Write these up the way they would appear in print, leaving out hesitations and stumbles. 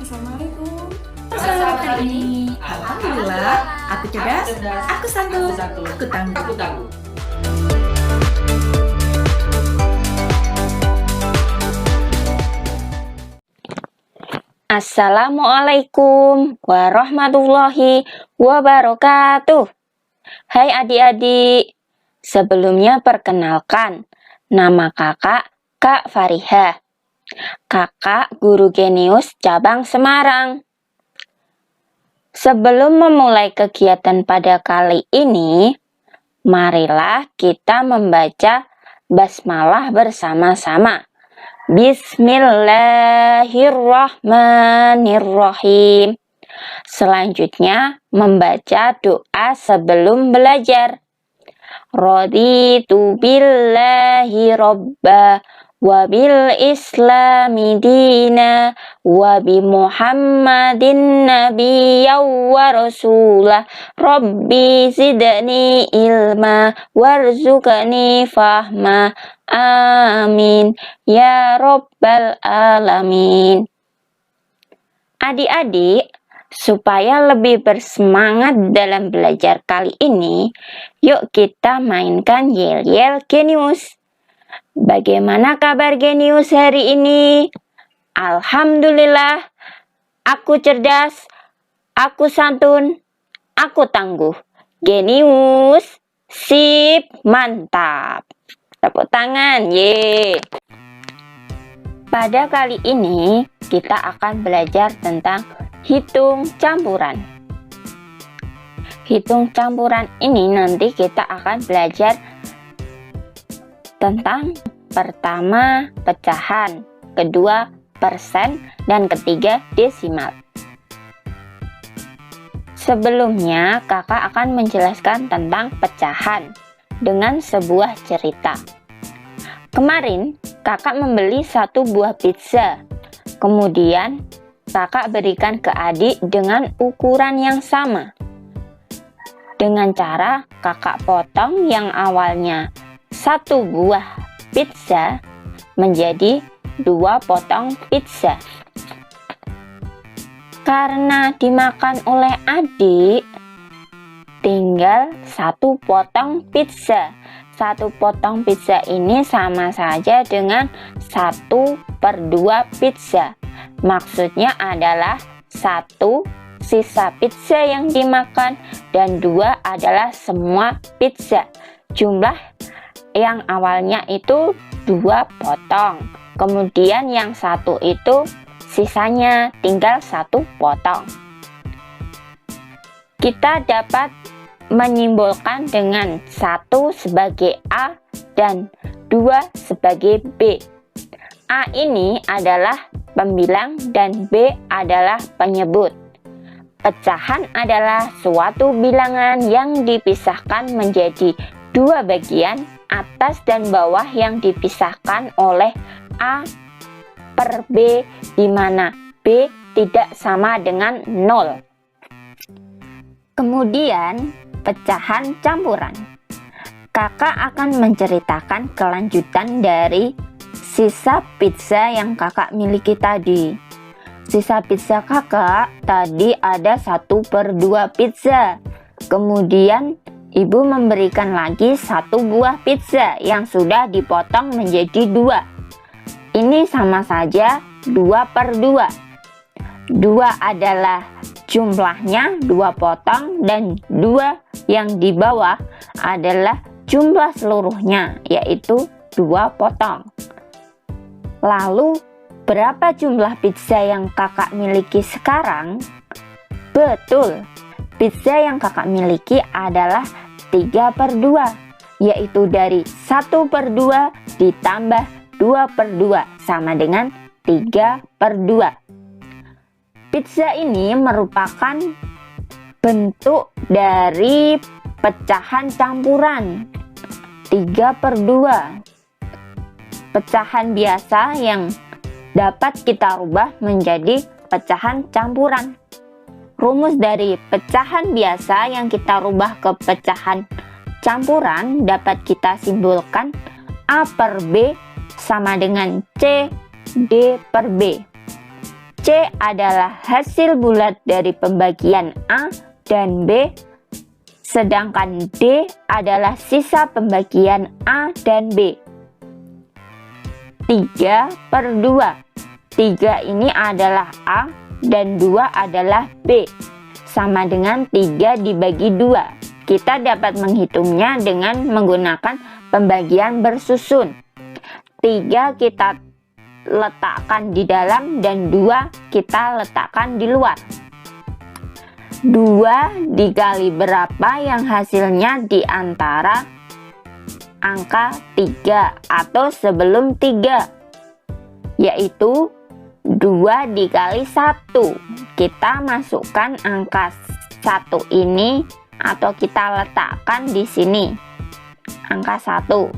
Assalamualaikum. Hari ini, Alhamdulillah, aku cerdas, aku santun, aku tangguh. Assalamualaikum warahmatullahi wabarakatuh. Hai adik-adik, sebelumnya perkenalkan, nama kakak Kak Farihah. Kakak guru Genius cabang Semarang. Sebelum memulai kegiatan pada kali ini, marilah kita membaca basmalah bersama-sama. Bismillahirrahmanirrahim. Selanjutnya membaca doa sebelum belajar. Raditu billahi robba wa bil islami dina wa bi muhammadin nabiyya wa rasulah rabbi zidni ilma warzuqni fahma amin ya rabbal alamin. Adik-adik, supaya lebih bersemangat dalam belajar kali ini, yuk kita mainkan Yel-Yel Genius. Bagaimana kabar Genius hari ini? Alhamdulillah, aku cerdas, aku santun, aku tangguh. Genius, sip, mantap. Tepuk tangan, ye. Pada kali ini, kita akan belajar tentang hitung campuran. Hitung campuran ini nanti kita akan belajar tentang pertama pecahan, kedua persen, dan ketiga desimal. Sebelumnya, kakak akan menjelaskan tentang pecahan dengan sebuah cerita. Kemarin, kakak membeli satu buah pizza. Kemudian, kakak berikan ke adik dengan ukuran yang sama. Dengan cara kakak potong yang awalnya satu buah pizza menjadi 2 potong pizza. Karena dimakan oleh adik, tinggal 1 potong pizza. 1 potong pizza ini sama saja dengan 1/2 pizza. Maksudnya adalah 1 sisa pizza yang dimakan dan 2 adalah semua pizza. Jumlah yang awalnya itu 2 potong, kemudian yang 1 itu sisanya tinggal 1 potong. Kita dapat menyimbolkan dengan 1 sebagai A dan 2 sebagai B. A ini adalah pembilang dan B adalah penyebut. Pecahan adalah suatu bilangan yang dipisahkan menjadi 2 bagian, atas dan bawah, yang dipisahkan oleh A per B, di mana B tidak sama dengan 0. Kemudian, pecahan campuran. Kakak akan menceritakan kelanjutan dari sisa pizza yang kakak miliki tadi. Sisa pizza kakak tadi ada 1/2 pizza. Kemudian ibu memberikan lagi 1 buah pizza yang sudah dipotong menjadi 2. Ini sama saja 2/2. 2 adalah jumlahnya 2 potong dan 2 yang di bawah adalah jumlah seluruhnya, yaitu 2 potong. Lalu berapa jumlah pizza yang kakak miliki sekarang? Betul, pizza yang kakak miliki adalah 3/2, yaitu dari 1/2 ditambah 2/2 sama dengan 3/2. Pizza ini merupakan bentuk dari pecahan campuran 3/2. Pecahan biasa yang dapat kita rubah menjadi pecahan campuran. Rumus dari pecahan biasa yang kita rubah ke pecahan campuran dapat kita simbolkan A per B sama dengan C D per B. C C adalah hasil bulat dari pembagian A dan B, sedangkan D adalah sisa pembagian A dan B. 3/2. 3 ini adalah A dan 2 adalah B, sama dengan 3 dibagi 2. Kita dapat menghitungnya dengan menggunakan pembagian bersusun. 3 kita letakkan di dalam dan 2 kita letakkan di luar. 2 dikali berapa yang hasilnya di antara angka 3 atau sebelum 3, yaitu 2 dikali 1. Kita masukkan angka 1 ini atau kita letakkan di sini, angka 1.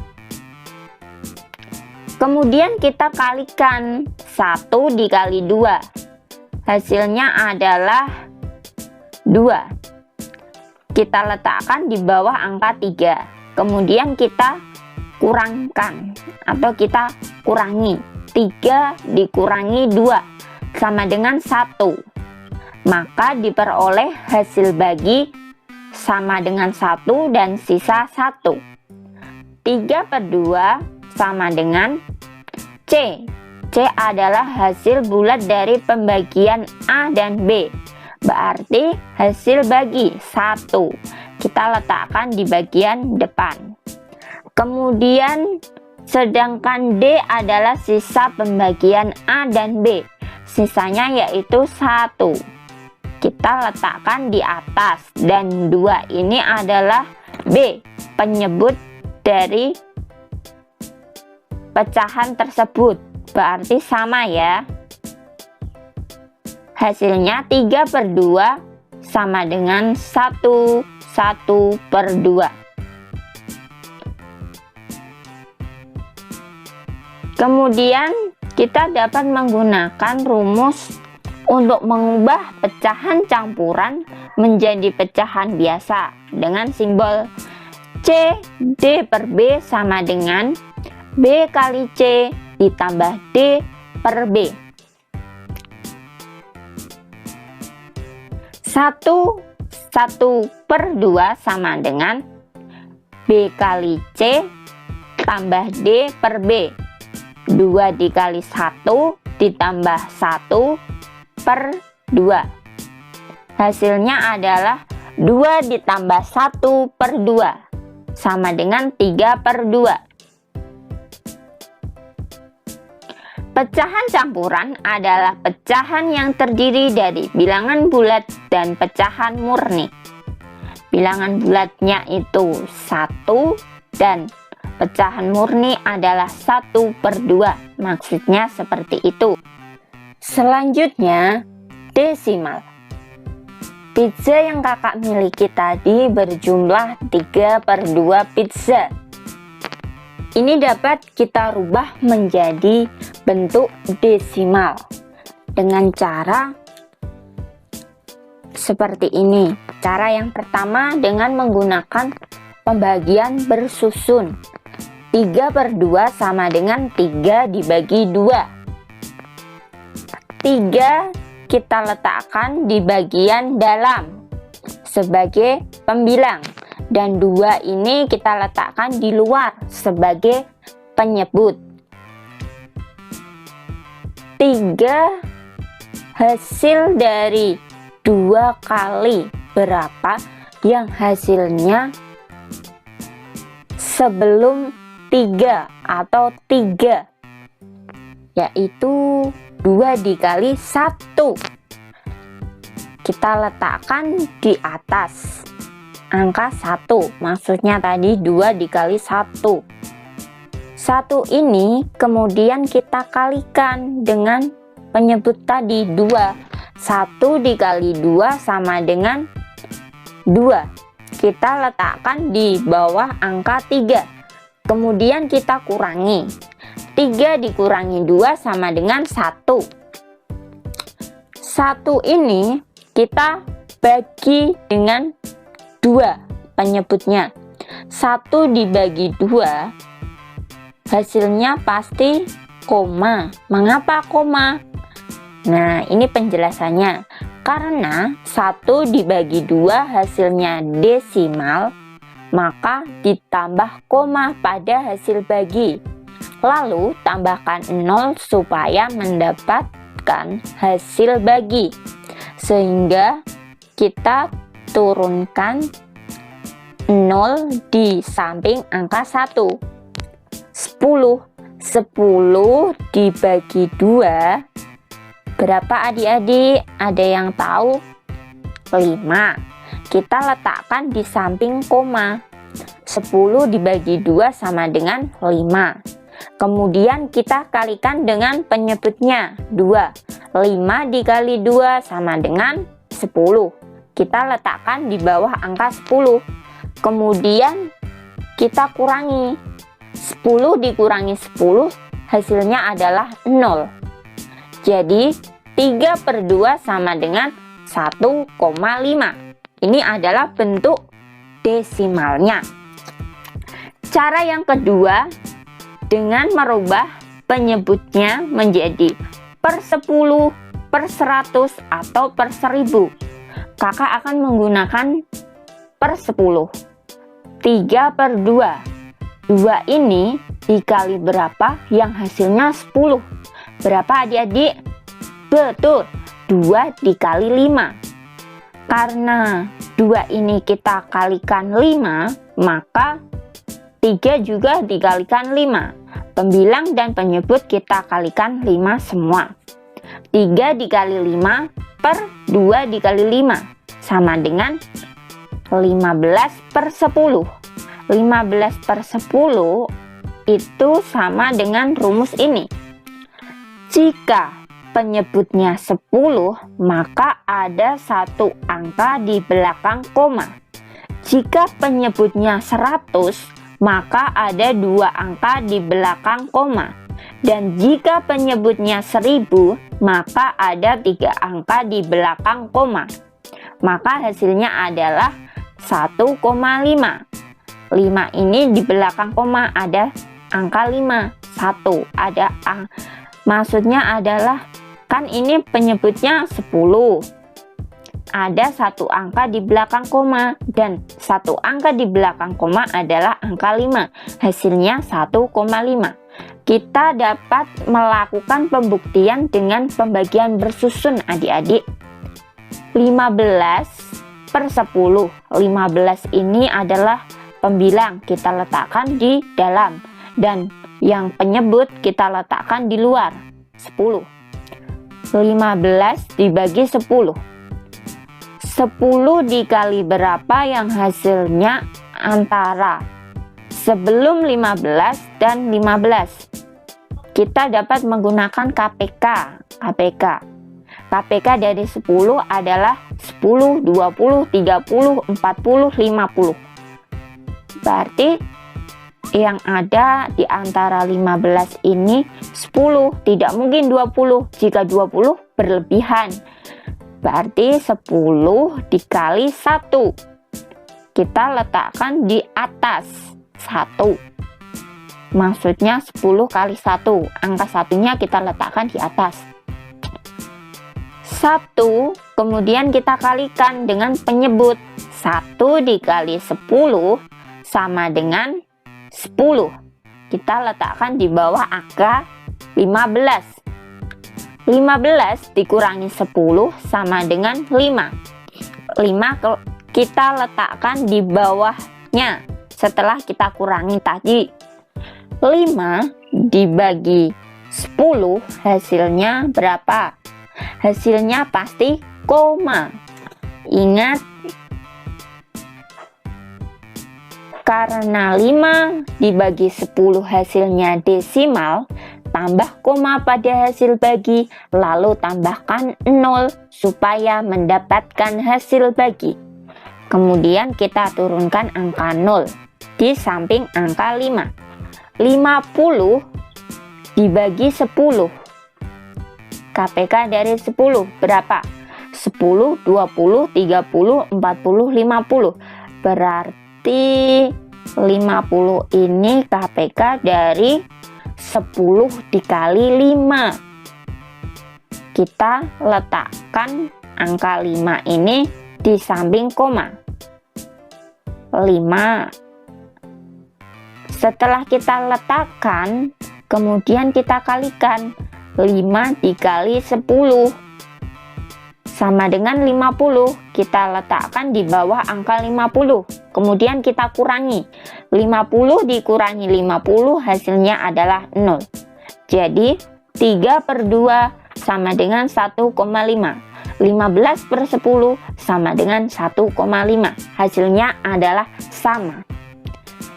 Kemudian kita kalikan 1 dikali 2. Hasilnya adalah 2. Kita letakkan di bawah angka 3. Kemudian kita kurangkan atau kita kurangi. 3 dikurangi 2 sama dengan 1. Maka diperoleh hasil bagi sama dengan 1 dan sisa 1. 3/2 sama dengan C. C adalah hasil bulat dari pembagian A dan B. Berarti hasil bagi 1. Kita letakkan di bagian depan. Kemudian sedangkan D adalah sisa pembagian A dan B. Sisanya yaitu 1. Kita letakkan di atas dan 2 ini adalah B, penyebut dari pecahan tersebut. Berarti sama ya. Hasilnya 3/2 sama dengan 1/2. Kemudian kita dapat menggunakan rumus untuk mengubah pecahan campuran menjadi pecahan biasa dengan simbol C D/B sama dengan B kali C ditambah D per B. 1/2 sama dengan B kali C tambah D per B. 2 dikali 1 ditambah 1/2. Hasilnya adalah 2 ditambah 1/2 sama dengan 3/2. Pecahan campuran adalah pecahan yang terdiri dari bilangan bulat dan pecahan murni. Bilangan bulatnya itu 1 dan pecahan murni adalah 1/2. Maksudnya seperti itu. Selanjutnya, desimal. Pizza yang kakak miliki tadi berjumlah 3/2 pizza. Ini dapat kita rubah menjadi bentuk desimal dengan cara seperti ini. Cara yang pertama dengan menggunakan pembagian bersusun. 3/2 sama dengan 3 dibagi 2. 3 kita letakkan di bagian dalam sebagai pembilang, dan 2 ini kita letakkan di luar sebagai penyebut. 3 hasil dari 2 kali berapa yang hasilnya sebelum 3 atau 3, yaitu 2 dikali 1. Kita letakkan di atas angka 1, maksudnya tadi 2 dikali 1. 1 ini kemudian kita kalikan dengan penyebut tadi 2. 1 dikali 2 sama dengan 2. Kita letakkan di bawah angka 3. Kemudian kita kurangi. 3 dikurangi 2 sama dengan 1. 1 ini kita bagi dengan 2 penyebutnya. 1 dibagi 2 hasilnya pasti koma. Mengapa koma? Nah, ini penjelasannya. Karena 1 dibagi 2 hasilnya desimal, maka ditambah koma pada hasil bagi. Lalu tambahkan 0 supaya mendapatkan hasil bagi. Sehingga kita turunkan 0 di samping angka 1. 10 dibagi 2 berapa adik-adik? Ada yang tahu? 5. Kita letakkan di samping koma. 10 dibagi 2 sama dengan 5. Kemudian kita kalikan dengan penyebutnya 2. 5 dikali 2 sama dengan 10. Kita letakkan di bawah angka 10. Kemudian kita kurangi. 10 dikurangi 10 hasilnya adalah 0. Jadi 3/2 sama dengan 1,5. Ini adalah bentuk desimalnya. Cara yang kedua, dengan merubah penyebutnya menjadi per 10, per 100, atau per 1000. Kakak akan menggunakan per 10. 3/2. 2 ini dikali berapa yang hasilnya 10? Berapa adik-adik? Betul, 2 dikali 5. Karena 2 ini kita kalikan 5, maka 3 juga dikalikan 5. Pembilang dan penyebut kita kalikan 5 semua. 3 dikali 5 per 2 dikali 5 sama dengan 15/10. 15/10 itu sama dengan rumus ini. Jika penyebutnya 10, maka ada 1 angka di belakang koma. Jika penyebutnya 100, maka ada 2 angka di belakang koma. Dan jika penyebutnya 1000, maka ada 3 angka di belakang koma. Maka hasilnya adalah 1,5. 5 ini di belakang koma ada angka 5. 1 ada maksudnya adalah kan ini penyebutnya 10. Ada 1 angka di belakang koma dan 1 angka di belakang koma adalah angka 5. Hasilnya 1,5. Kita dapat melakukan pembuktian dengan pembagian bersusun adik-adik. 15/10. 15 ini adalah pembilang, kita letakkan di dalam, dan yang penyebut kita letakkan di luar. 10. 15 dibagi 10. 10 dikali berapa yang hasilnya antara sebelum 15 dan 15. Kita dapat menggunakan KPK dari 10 adalah 10, 20, 30, 40, 50. Berarti yang ada di antara 15 ini 10, tidak mungkin 20. Jika 20 berlebihan, berarti 10 dikali 1. Kita letakkan di atas 1. Maksudnya 10 kali 1. Angka satunya kita letakkan di atas 1. Kemudian kita kalikan dengan penyebut. 1 dikali 10 sama dengan 10. Kita letakkan di bawah angka 15. 15 dikurangi 10 sama dengan 5. 5 kita letakkan di bawahnya setelah kita kurangi tadi. 5 dibagi 10 hasilnya berapa? Hasilnya pasti koma. Ingat, karena 5 dibagi 10 hasilnya desimal, tambah koma pada hasil bagi, lalu tambahkan 0 supaya mendapatkan hasil bagi. Kemudian kita turunkan angka 0 di samping angka 5. 50 dibagi 10. KPK dari 10 berapa? 10, 20, 30, 40, 50. Berarti 50 ini KPK dari 10 dikali 5. kita letakkan angka 5 ini di samping koma. 5. Setelah kita letakkan, kemudian kita kalikan. 5 dikali 10 sama dengan 50. Kita letakkan di bawah angka 50. Kemudian kita kurangi. 50 dikurangi 50 hasilnya adalah 0. Jadi 3/2 sama dengan 1,5. 15/10 sama dengan 1,5. Hasilnya adalah sama.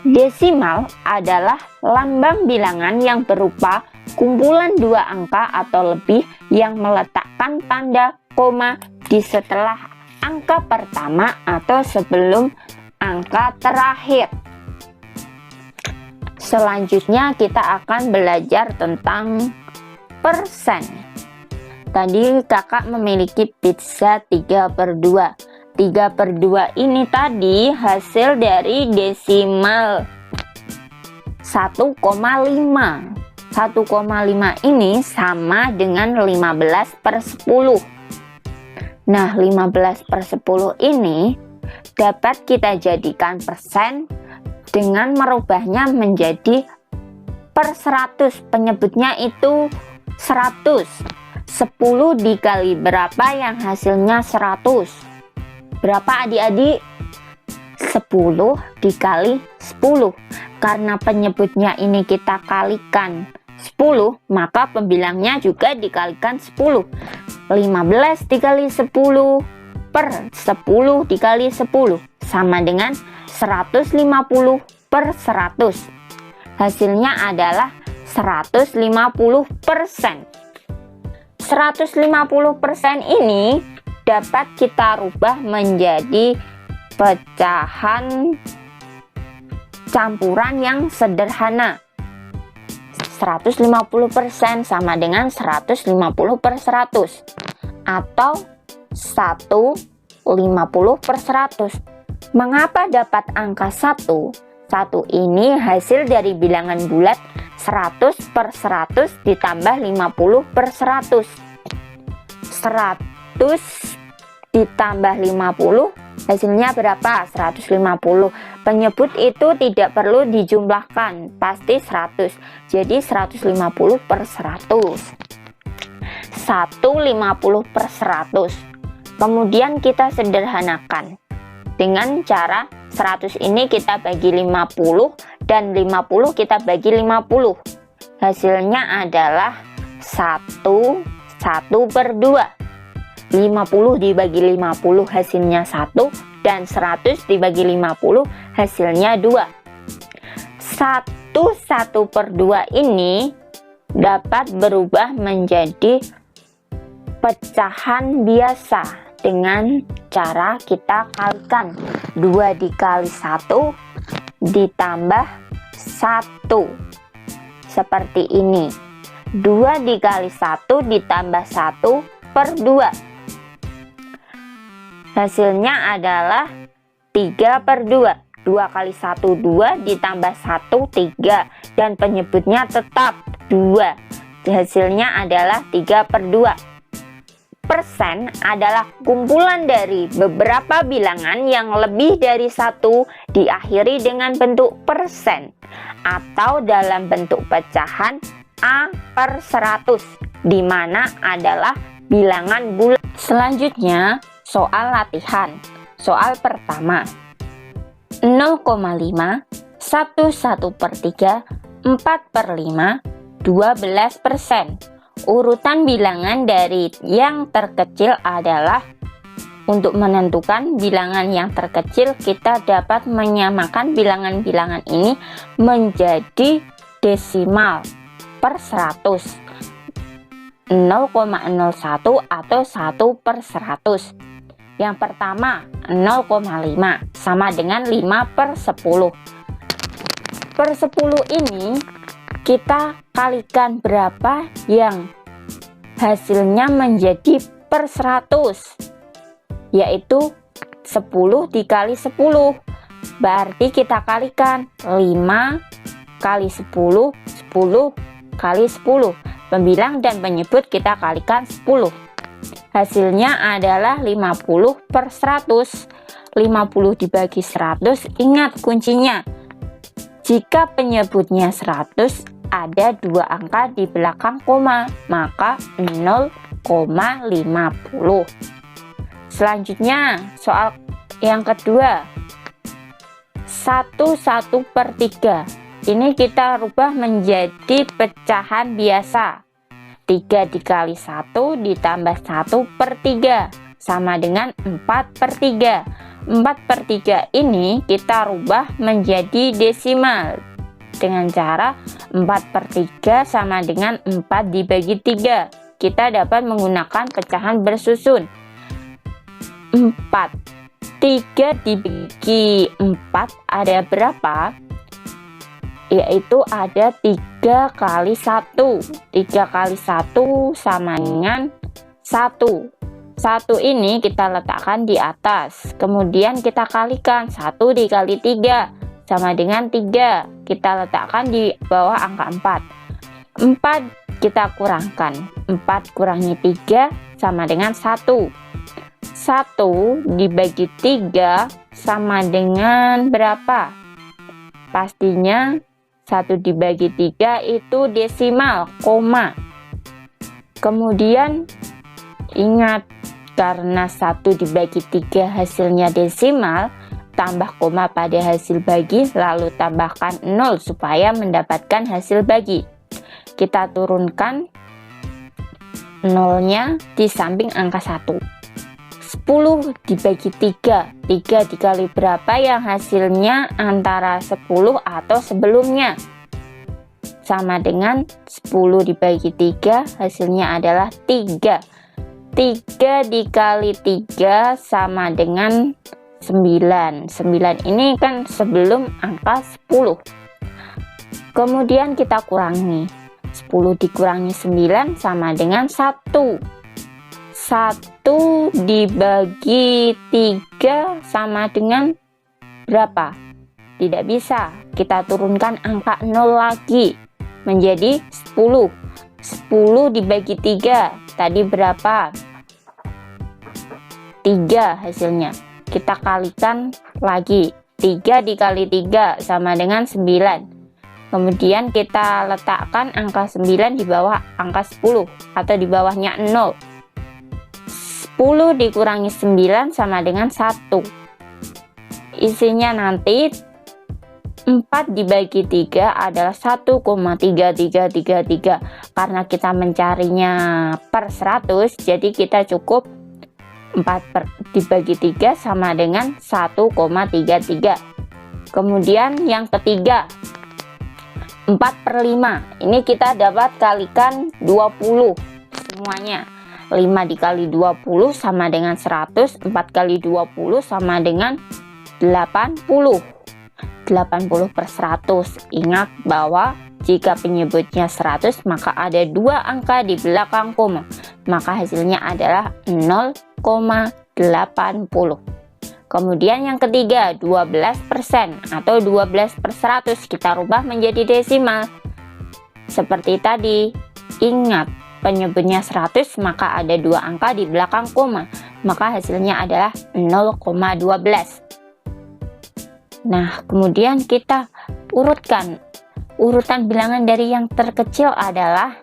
Desimal adalah lambang bilangan yang berupa kumpulan dua angka atau lebih yang meletakkan tanda koma di setelah angka pertama atau sebelum angka terakhir. Selanjutnya kita akan belajar tentang persen. Tadi kakak memiliki pizza 3/2. 3/2 ini tadi hasil dari desimal 1,5. 1,5 ini sama dengan 15/10. Nah, 15/10 ini dapat kita jadikan persen dengan merubahnya menjadi per 100. Penyebutnya itu 100. 10 dikali berapa yang hasilnya 100? Berapa adik-adik? 10 dikali 10. Karena penyebutnya ini kita kalikan 10, maka pembilangnya juga dikalikan 10. 15 dikali 10 per 10 dikali 10 sama dengan 150 per 100. Hasilnya adalah 150%. 150% ini dapat kita rubah menjadi pecahan campuran yang sederhana. 150% sama dengan 150 per 100 atau 150 per 100. Mengapa dapat angka 1? 1 ini hasil dari bilangan bulat 100 per 100 ditambah 50 per 100. 100 ditambah 50 hasilnya berapa? 150. Penyebut itu tidak perlu dijumlahkan, pasti 100. Jadi 150 per 100. 150 per 100. Kemudian kita sederhanakan dengan cara 100 ini kita bagi 50 dan 50 kita bagi 50. Hasilnya adalah 1/2. 50 dibagi 50 hasilnya 1 dan 100 dibagi 50 hasilnya 2. 1/2 ini dapat berubah menjadi pecahan biasa dengan cara kita kalikan. 2 dikali 1 ditambah 1 seperti ini. 2 dikali 1 ditambah 1 per 2 hasilnya adalah 3/2. 2 kali 1 2 ditambah 1 3 dan penyebutnya tetap 2. Hasilnya adalah 3/2. Persen adalah kumpulan dari beberapa bilangan yang lebih dari 1 diakhiri dengan bentuk persen atau dalam bentuk pecahan A per 100, di mana adalah bilangan bulat. Selanjutnya soal latihan. Soal pertama, 0,5, 1/3, 4/5, 12%. Urutan bilangan dari yang terkecil adalah, untuk menentukan bilangan yang terkecil kita dapat menyamakan bilangan-bilangan ini menjadi desimal per 100. 0,01 atau 1/100. Yang pertama 0,5 sama dengan 5/10. Per 10 ini kita kalikan berapa yang hasilnya menjadi per 100, yaitu 10 dikali 10. Berarti kita kalikan 5 kali 10, 10 kali 10. Pembilang dan penyebut kita kalikan 10. Hasilnya adalah 50/100. 50 dibagi 100, ingat kuncinya. Jika penyebutnya 100, ada 2 angka di belakang koma, maka 0,50. Selanjutnya, soal yang kedua. 1/3. Ini kita rubah menjadi pecahan biasa. 3 dikali 1 ditambah 1/3 sama dengan 4/3. 4/3 ini kita rubah menjadi desimal dengan cara 4/3 sama dengan 4 dibagi 3. Kita dapat menggunakan pecahan bersusun. 3 dibagi 4 ada berapa? Yaitu ada 3 kali 1. 3 kali 1 sama dengan 1. 1 ini kita letakkan di atas. Kemudian kita kalikan 1 dikali 3 sama dengan 3. Kita letakkan di bawah angka 4. 4 kita kurangkan. 4 kurangi 3 sama dengan 1. 1 dibagi 3 sama dengan berapa? Pastinya 1 dibagi 3 itu desimal, koma. Kemudian ingat, karena 1 dibagi 3 hasilnya desimal, tambah koma pada hasil bagi, lalu tambahkan 0 supaya mendapatkan hasil bagi. Kita turunkan 0-nya di samping angka 1. 10 dibagi 3. 3 dikali berapa yang hasilnya antara 10 atau sebelumnya? Sama dengan 10 dibagi 3 hasilnya adalah 3. 3 dikali 3 sama dengan 9. 9 ini kan sebelum angka 10. Kemudian kita kurangi. 10 dikurangi 9 sama dengan 1. 1 dibagi 3 sama dengan berapa? Tidak bisa. Kita turunkan angka 0 lagi menjadi 10. 10 dibagi 3 tadi berapa? 3 hasilnya. Kita kalikan lagi. 3 dikali 3 sama dengan 9. Kemudian kita letakkan angka 9 di bawah angka 10 atau di bawahnya 0. 10 dikurangi 9 sama dengan 1. Isinya nanti 4 dibagi 3 adalah 1,3333. Karena kita mencarinya per 100, jadi kita cukup 4 dibagi 3 sama dengan 1,33. Kemudian yang ketiga, 4/5. Ini kita dapat kalikan 20 semuanya. 5 dikali 20 sama dengan 100. 4 kali 20 sama dengan 80. 80/100. Ingat bahwa jika penyebutnya 100 maka ada 2 angka di belakang koma, maka hasilnya adalah 0,80. Kemudian yang ketiga, 12% atau 12/100 kita rubah menjadi desimal. Seperti tadi, ingat penyebutnya 100 maka ada 2 angka di belakang koma, maka hasilnya adalah 0,12. Nah, kemudian kita urutkan. Urutan bilangan dari yang terkecil adalah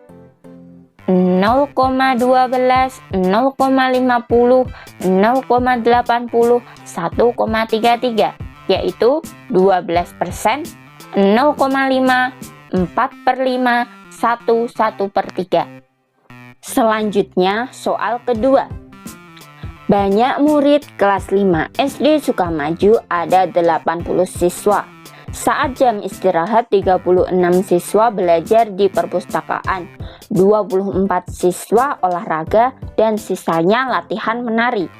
0,12, 0,50, 0,80, 1,33, yaitu 12%, 0,5, 4/5, 1/3. Selanjutnya soal kedua. Banyak murid kelas 5 SD Sukamaju, ada 80 siswa. Saat jam istirahat 36 siswa belajar di perpustakaan, 24 siswa olahraga, dan sisanya latihan menari.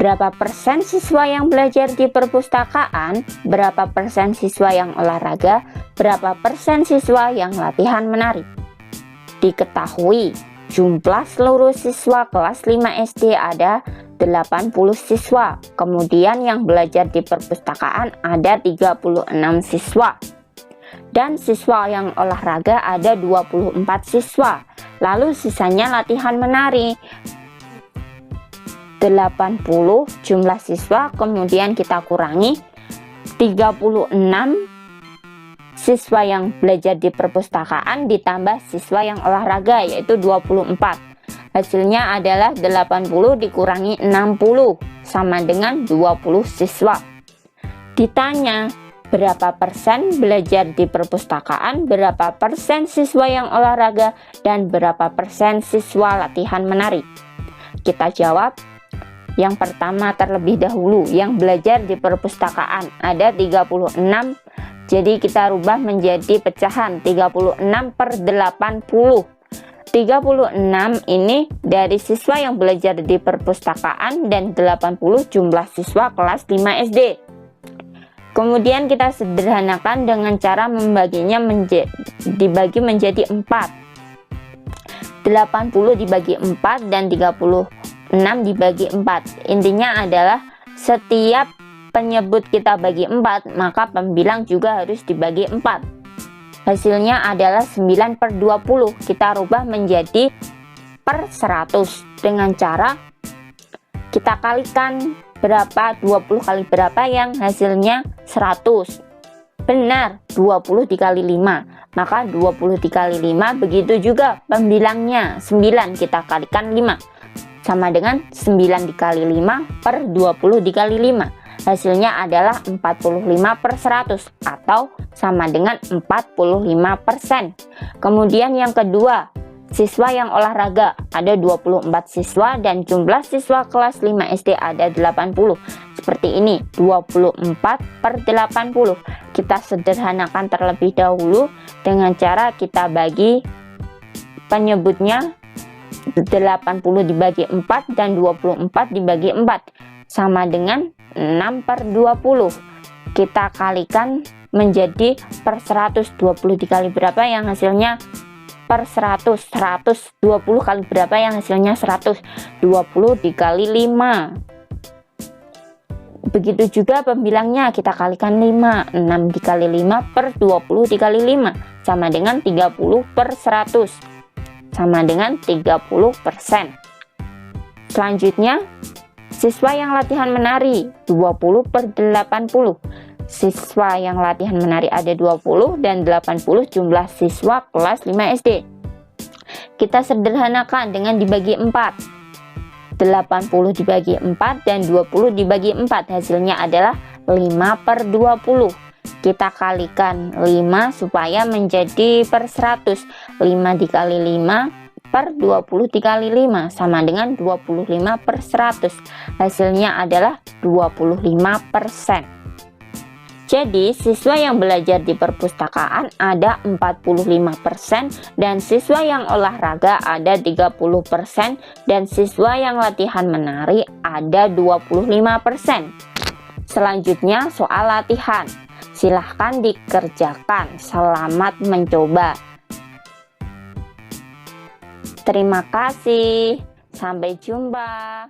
Berapa persen siswa yang belajar di perpustakaan? Berapa persen siswa yang olahraga? Berapa persen siswa yang latihan menari? Diketahui jumlah seluruh siswa kelas 5 SD ada 80 siswa. Kemudian yang belajar di perpustakaan ada 36 siswa. Dan siswa yang olahraga ada 24 siswa. Lalu sisanya latihan menari. 80 jumlah siswa, kemudian kita kurangi 36 siswa yang belajar di perpustakaan ditambah siswa yang olahraga, yaitu 24. Hasilnya adalah 80 dikurangi 60 sama dengan 20 siswa. Ditanya berapa persen belajar di perpustakaan, berapa persen siswa yang olahraga, dan berapa persen siswa latihan menari. Kita jawab yang pertama terlebih dahulu, yang belajar di perpustakaan ada 36. Jadi kita rubah menjadi pecahan 36 per 80. 36 ini dari siswa yang belajar di perpustakaan dan 80 jumlah siswa kelas 5 SD. Kemudian kita sederhanakan dengan cara membaginya dibagi menjadi 4. 80 dibagi 4 dan 36 dibagi 4. Intinya adalah setiap penyebut kita bagi 4, maka pembilang juga harus dibagi 4. Hasilnya adalah 9 per 20. Kita rubah menjadi per 100 dengan cara kita kalikan berapa 20 kali berapa yang hasilnya 100. Benar, 20 dikali 5. Maka 20 dikali 5, begitu juga pembilangnya 9 kita kalikan 5. Sama dengan 9 dikali 5 per 20 dikali 5. Hasilnya adalah 45 per 100 atau sama dengan 45%. Kemudian yang kedua, siswa yang olahraga ada 24 siswa dan jumlah siswa kelas 5 SD ada 80. Seperti ini, 24 per 80. Kita sederhanakan terlebih dahulu dengan cara kita bagi penyebutnya 80 dibagi 4 dan 24 dibagi 4 sama dengan 6 per 20. Kita kalikan menjadi per 100. 20 dikali berapa yang hasilnya per 100. 120 kali berapa yang hasilnya 100. 20 dikali 5. Begitu juga pembilangnya, kita kalikan 5. 6 dikali 5 per 20 dikali 5 sama dengan 30 per 100 sama dengan 30%. Selanjutnya, siswa yang latihan menari 20 per 80. Siswa yang latihan menari ada 20 dan 80 jumlah siswa kelas 5 SD. Kita sederhanakan dengan dibagi 4. 80 dibagi 4 dan 20 dibagi 4. Hasilnya adalah 5 per 20. Kita kalikan 5 supaya menjadi per 100. 5 dikali 5 per 20 dikali 5 sama dengan 25 per 100. Hasilnya adalah 25%. Jadi siswa yang belajar di perpustakaan ada 45% dan siswa yang olahraga ada 30% dan siswa yang latihan menari ada 25%. Selanjutnya soal latihan. Silahkan dikerjakan. Selamat mencoba. Terima kasih. Sampai jumpa.